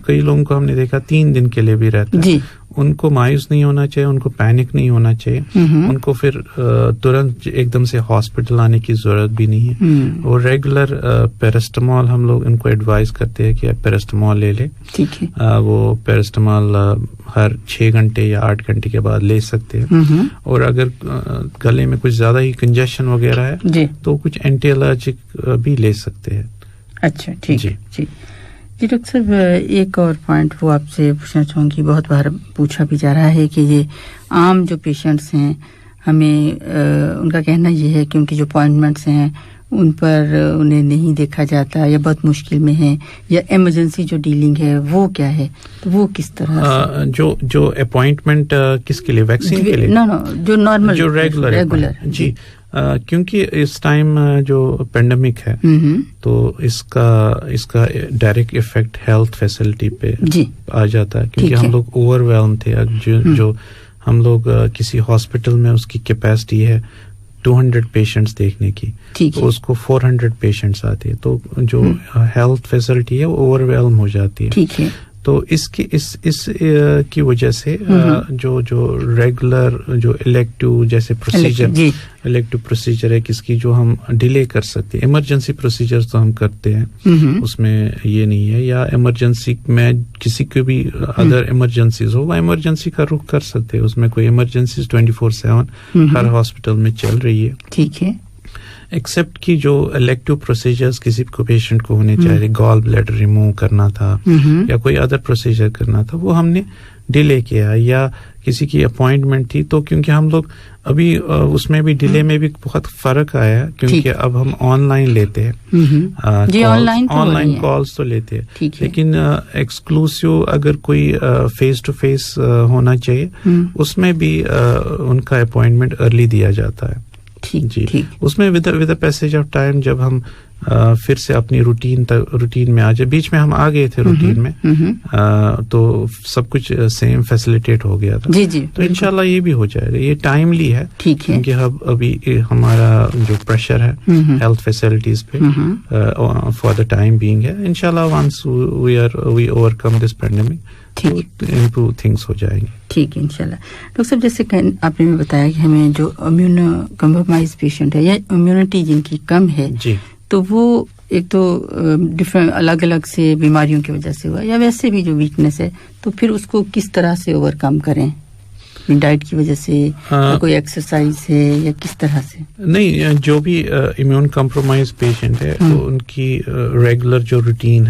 کئی لوگوں کو ہم نے دیکھا 3 دن کے لیے بھی رہتا ہے. ان کو مایوس نہیں ہونا چاہیے, ان کو پینک نہیں ہونا چاہیے, ان کو پھر ترنت ایک دم سے ہاسپٹل آنے کی ضرورت بھی نہیں ہے. اور ریگولر پیراسٹامال ہم لوگ ان کو ایڈوائز کرتے ہیں کہ آپ پیراسٹامال لے لیں. وہ پیراسٹامال ہر 6 گھنٹے یا 8 گھنٹے کے بعد لے سکتے ہیں. اور اگر گلے میں کچھ زیادہ ہی کنجیشن وغیرہ ہے تو کچھ اینٹی الرجک بھی لے سکتے ہیں. اچھا, ٹھیک ہے. جی ڈاکٹر صاحب, ایک اور پوائنٹ وہ آپ سے پوچھنا چاہوں گی, بہت بار پوچھا بھی جا رہا ہے کہ یہ عام جو پیشنٹس ہیں, ہمیں ان کا کہنا یہ ہے کہ ان کی جو اپوائنٹمنٹس ہیں ان پر انہیں نہیں دیکھا جاتا یا بہت مشکل میں ہیں یا ایمرجنسی جو ڈیلنگ ہے وہ کیا ہے تو وہ کس طرح جو اپوائنٹمنٹ کس کے لیے ویکسین کے لیے نو جو نارمل جو ریگولر جی کیونکہ اس ٹائم جو پینڈیمک ہے تو اس کا ڈائریکٹ افیکٹ ہیلتھ فیسلٹی پہ آ جاتا ہے کیونکہ ہم لوگ اوور ویلم تھے جو ہم لوگ کسی ہاسپٹل میں اس کی کیپیسٹی ہے 200 پیشنٹس دیکھنے کی تو اس کو 400 پیشنٹس آتے ہیں تو جو ہیلتھ فیسلٹی ہے وہ اوور ویلم ہو جاتی ہے تو اس کی وجہ سے جو ریگولر جو الیکٹیو جیسے الیکٹیو پروسیجر ہے کس کی جو ہم ڈیلے کر سکتے ہیں ایمرجنسی پروسیجر تو ہم کرتے ہیں اس میں یہ نہیں ہے یا ایمرجنسی میں کسی کو بھی ادر ایمرجنسیز ہو وہ ایمرجنسی کا رخ کر سکتے ہیں اس میں کوئی ایمرجنسیز 24/7 ہر ہاسپٹل میں چل رہی ہے ٹھیک ہے ایکسپٹ کی جو الیکٹیو پروسیجرز کسی کو پیشنٹ کو ہونے چاہیے گال بلیڈر ریموو کرنا تھا یا کوئی ادر پروسیجر کرنا تھا وہ ہم نے ڈیلے کیا یا کسی کی اپوائنٹمنٹ تھی تو کیونکہ ہم لوگ ابھی اس میں بھی ڈیلے میں بھی بہت فرق آیا کیونکہ اب ہم آن لائن لیتے ہیں آن لائن کالز تو لیتے ہیں لیکن ایکسکلوسیو اگر کوئی فیس ٹو فیس ہونا چاہیے اس میں بھی ان کا اپوائنٹمنٹ ارلی دیا جاتا ہے جی اس میں ود پیسج آف ٹائم جب ہم پھر سے اپنی روٹین میں آ جائے بیچ میں ہم آ گئے تھے روٹین میں تو سب کچھ سیم فیسیلیٹیٹ ہو گیا تھا تو انشاءاللہ یہ بھی ہو جائے گا یہ ٹائملی ہے کیونکہ ابھی ہمارا جو پریشر ہے ہیلتھ فیسلٹیز پہ فار دا ٹائم بینگ ہے انشاءاللہ once we overcome this pandemic improve things ہو جائیں گے ٹھیک ہے انشاءاللہ ڈاکٹر صاحب جیسے آپ نے بتایا کہ ہمیں جو امیون کمپرومائز پیشنٹ ہے یا امیونٹی جن کی کم ہے تو وہ ایک تو ڈفرنٹ الگ الگ سے بیماریوں کی وجہ سے ہوا یا ویسے بھی جو ویکنیس ہے تو پھر اس کو کس طرح سے اوور کم کریں ڈائٹ کی وجہ سے کوئی ایکسرسائز ہے یا کس طرح سے نہیں جو بھی امیون کمپرومائز پیشنٹ ہے تو ان کی ریگولر جو روٹین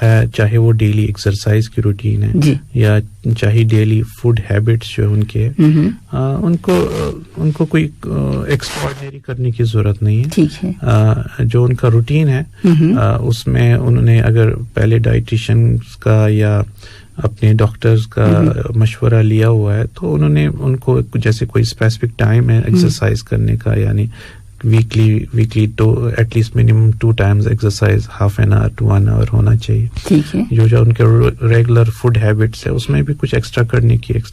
ہے چاہے وہ ڈیلی ایکسرسائز کی روٹین ہے یا چاہے ڈیلی فوڈ ہیبٹس جو ان کے ان کو کوئی ایکسٹراڈنری کرنے کی ضرورت نہیں ہے ٹھیک ہے جو ان کا روٹین ہے اس میں انہوں نے اگر پہلے ڈائٹیشین کا یا اپنے ڈاکٹرز کا مشورہ لیا ہوا ہے تو انہوں نے ان کو جیسے کوئی اسپیسیفک ٹائم ہے ایکسرسائز کرنے کا یعنی ویکلی تو at least minimum 2 times exercise ½ an hour to 1 hour ہونا چاہیے ٹھیک ہے جو ان کے ریگولر فوڈ ہیبٹس ہے اس میں بھی کچھ ایکسٹرا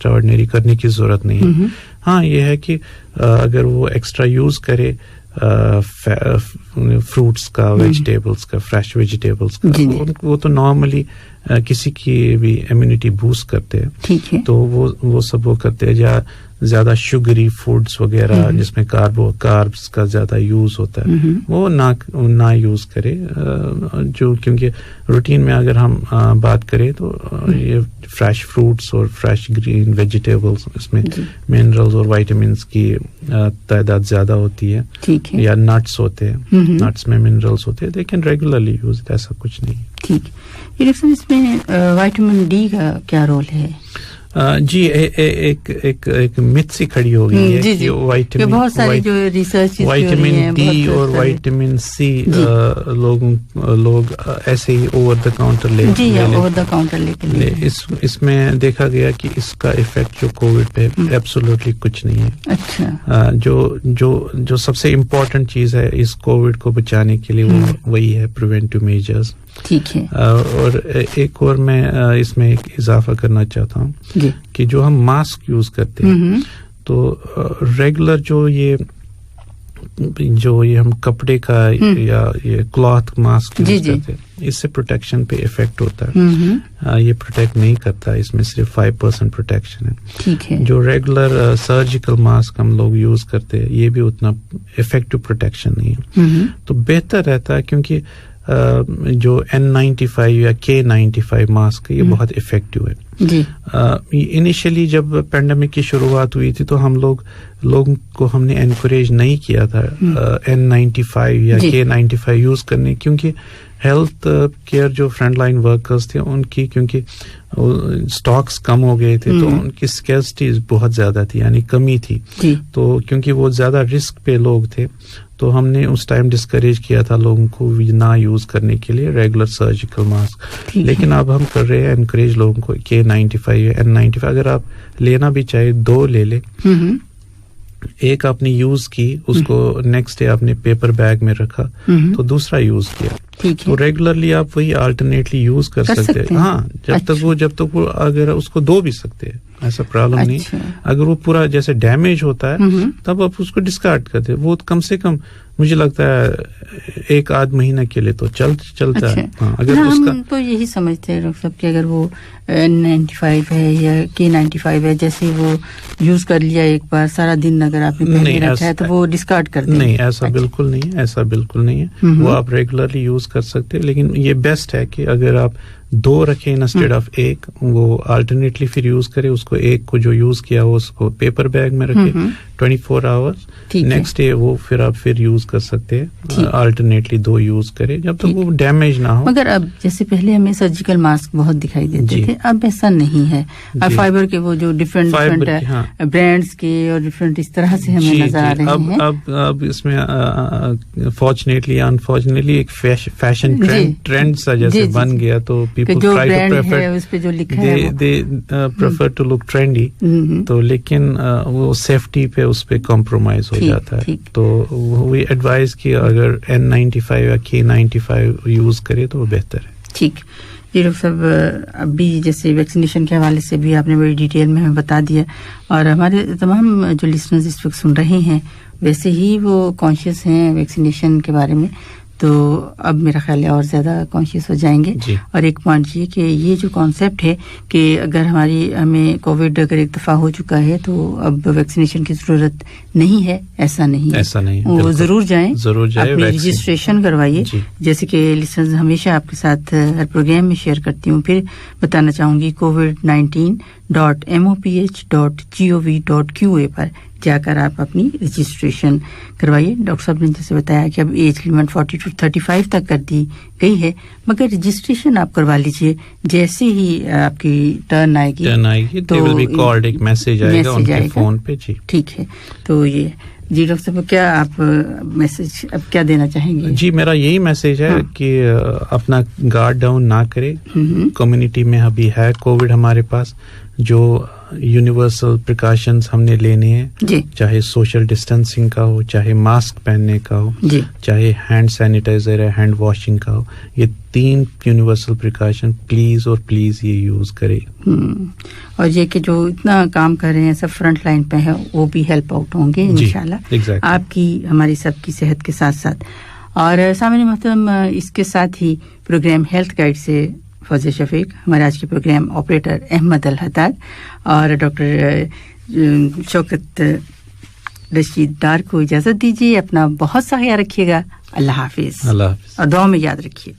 آرڈنری کرنے کی ضرورت نہیں ہے ہاں یہ ہے کہ اگر وہ ایکسٹرا یوز کرے فروٹس کا ویجیٹیبلس کا فریش ویجیٹیبلس کا وہ تو نارملی کسی کی بھی امیونٹی بوسٹ کرتے ہیں تو وہ سب وہ کرتے ہیں یا زیادہ شوگری فوڈس وغیرہ جس میں کاربس کا زیادہ یوز ہوتا ہے وہ نہ یوز کرے جو کیونکہ روٹین میں اگر ہم بات کریں تو یہ فریش فروٹس اور فریش گرین ویجیٹیبلس اس میں منرلز اور وائٹامنس کی تعداد زیادہ ہوتی ہے یا نٹس ہوتے ہیں نٹس میں منرلز ہوتے ہیں لیکن ریگولرلی یوز ایسا کچھ نہیں ٹھیک اس میں وائٹامن ڈی کا کیا رول ہے جی ایک مت سی کھڑی ہو گئی ہے کہ وائٹامن ڈی اور وائٹامن سی لوگ ایسے ہی اوور دا کاؤنٹر لے اس میں دیکھا گیا کہ اس کا افیکٹ جو کووڈ پہ ایبسولوٹلی کچھ نہیں ہے اچھا جو سب سے امپورٹنٹ چیز ہے اس کووڈ کو بچانے کے لیے وہ وہی ہے پریونٹیو میجرز ٹھیک ہے اور ایک اور میں اس میں ایک اضافہ کرنا چاہتا ہوں کہ جو ہم ماسک یوز کرتے ہیں تو ریگولر جو یہ ہم کپڑے کا یا یہ کلاتھ ماسک یوز کرتے ہیں اس سے پروٹیکشن پہ افیکٹ ہوتا ہے یہ پروٹیکٹ نہیں کرتا اس میں صرف 5% پروٹیکشن ہے جو ریگولر سرجیکل ماسک ہم لوگ یوز کرتے ہیں یہ بھی اتنا افیکٹو پروٹیکشن نہیں ہے تو بہتر رہتا ہے کیونکہ جو N95 یا K95 ماسک یہ بہت افیکٹو ہے انیشلی جب پینڈیمک کی شروعات ہوئی تھی تو ہم لوگوں کو ہم نے انکریج نہیں کیا تھا N95 یا K95 یوز کرنے کیونکہ ہیلتھ کیئر جو فرنٹ لائن ورکرز تھے ان کی کیونکہ سٹاکس کم ہو گئے تھے تو ان کی اسکیرسٹی بہت زیادہ تھی یعنی کمی تھی تو کیونکہ وہ زیادہ رسک پہ لوگ تھے تو ہم نے اس ٹائم ڈسکریج کیا تھا لوگوں کو نہ یوز کرنے کے لیے ریگولر سرجیکل ماسک لیکن اب ہم کر رہے ہیں انکریج لوگوں کو K95 N95 اگر آپ لینا بھی چاہے 2 لے لے ایک آپ نے یوز کی اس کو نیکسٹ ڈے آپ نے پیپر بیگ میں رکھا تو دوسرا یوز کیا تو ریگولرلی آپ وہی الٹرنیٹلی یوز کر سکتے ہیں ہاں جب تک وہ اگر اس کو دو بھی سکتے ہیں ایسا پرابلم نہیں اگر وہ پورا جیسے ڈیمیج ہوتا ہے تب آپ اس کو ڈسکارڈ کرتے وہ کم سے کم مجھے لگتا ہے 1-8 مہینہ کے لیے تو چلتا ہے اگر اس کا تو یہی سمجھتے ہیں ڈاکٹر صاحب کہ اگر وہ N95 ہے یا K95 ہے جیسے وہ یوز کر لیا ایک بار سارا دن اگر آپ نے پہنے رکھا ہے تو وہ ڈسکارڈ کر دیں نہیں ایسا بالکل نہیں ہے وہ آپ ریگولرلی یوز کر سکتے لیکن یہ بیسٹ ہے کہ اگر آپ 2 رکھیں انسٹیڈ آف 1 وہ الٹرنیٹلی پھر یوز کرے اس کو ایک کو جو یوز کیا ہو اس کو پیپر بیگ میں رکھے 24 آورز نیکسٹ ڈے وہ پھر آپ یوز کر سکتے ہیں الٹرنیٹلی 2 یوز کرے جب تک وہ ڈیمیج نہ ہو مگر اب جیسے پہلے ہمیں سرجیکل ماسک بہت دکھائی دیتے تھے اب ایسا نہیں ہے اب فائبر کے وہ جو ڈفرینٹ برانڈز کے اور ڈفرینٹ اس طرح سے ہمیں نظر آ رہے ہیں اب اس میں فارچونیٹلی انفارچونیٹلی ایک فیشن ٹرینڈ سا جیسے بن گیا تو people try to prefer they prefer to look trendy تو لیکن وہ سیفٹی پہ اس پہ کمپرومائز ہو جاتا ہے تو وہی ایڈوائز کہ اگر N95 یا K95 یوز کرے تو وہ بہتر ہے ٹھیک جی ڈاکٹر صاحب ابھی جیسے ویکسینیشن کے حوالے سے بھی آپ نے بڑی ڈیٹیل میں ہمیں بتا دیا اور ہمارے تمام جو لسنرز اس وقت سن رہے ہیں ویسے ہی وہ کانشیس ہیں ویکسینیشن کے بارے میں تو اب میرا خیال ہے اور زیادہ کانشیس ہو جائیں گے اور ایک پوائنٹ یہ کہ یہ جو کانسیپٹ ہے کہ اگر ہمیں کووڈ اگر ایک دفعہ ہو چکا ہے تو اب ویکسینیشن کی ضرورت نہیں ہے ایسا نہیں وہ ضرور جائیں اپنی رجسٹریشن کروائیے جیسے کہ لسنرز ہمیشہ آپ کے ساتھ ہر پروگرام میں شیئر کرتی ہوں پھر بتانا چاہوں گی covid19.moph.gov.qa پر جا کر آپ اپنی رجسٹریشن کروائیے ڈاکٹر صاحب نے جیسے بتایا کہ اب ایج لمٹ 40 to 35 تک کر دی گئی ہے مگر رجسٹریشن آپ کروا لیجئے جیسے ہی آپ کی ٹرن آئے گی تو ایک میسج آئے گا ان کے فون پہ ٹھیک ہے تو یہ جی ڈاکٹر صاحب کیا آپ میسج اب کیا دینا چاہیں گے جی میرا یہی میسج ہے کہ اپنا گارڈ ڈاؤن نہ کرے کمیونٹی میں ابھی ہے کووڈ ہمارے پاس جو یونیورسل پریکاشنز ہم نے لینے ہیں چاہے سوشل ڈسٹینسنگ کا ہو چاہے ماسک پہننے کا ہو چاہے ہینڈ سینیٹائزر ہے ہینڈ واشنگ کا ہو یہ 3 یونیورسل پریکاشن پلیز یہ یوز کرے اور یہ کہ جو اتنا کام کر رہے ہیں سب فرنٹ لائن پہ ہے وہ بھی ہیلپ آؤٹ ہوں گے انشاءاللہ آپ کی ہماری سب کی صحت کے ساتھ ساتھ اور سامعین محترم اس کے ساتھ ہی پروگرام ہیلتھ گائیڈ سے فوزیہ شفیق ہمارے آج کے پروگرام آپریٹر احمد الحداد اور ڈاکٹر شوکت رشید ڈار کو اجازت دیجیے اپنا بہت سا خیال رکھیے گا اللہ حافظ اور دعا میں یاد رکھیے